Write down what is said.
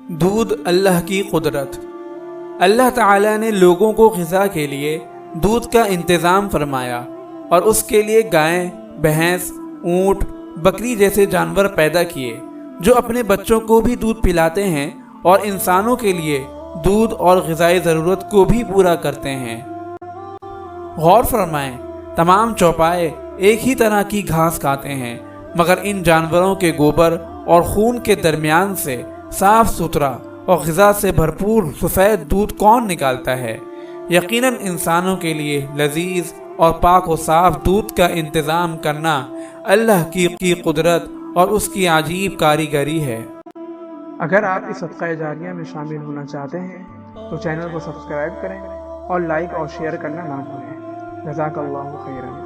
دودھ اللہ کی قدرت۔ اللہ تعالیٰ نے لوگوں کو غذا کے لیے دودھ کا انتظام فرمایا اور اس کے لیے گائے، بھینس، اونٹ، بکری جیسے جانور پیدا کیے جو اپنے بچوں کو بھی دودھ پلاتے ہیں اور انسانوں کے لیے دودھ اور غذائی ضرورت کو بھی پورا کرتے ہیں۔ غور فرمائیں، تمام چوپائے ایک ہی طرح کی گھاس کھاتے ہیں، مگر ان جانوروں کے گوبر اور خون کے درمیان سے صاف ستھرا اور غذا سے بھرپور سفید دودھ کون نکالتا ہے؟ یقیناً انسانوں کے لیے لذیذ اور پاک و صاف دودھ کا انتظام کرنا اللہ کی قدرت اور اس کی عجیب کاریگری ہے۔ اگر آپ اس صدقہ جاریہ میں شامل ہونا چاہتے ہیں تو چینل کو سبسکرائب کریں اور لائک اور شیئر کرنا نہ بھولیں۔ جزاک اللہ خیرا۔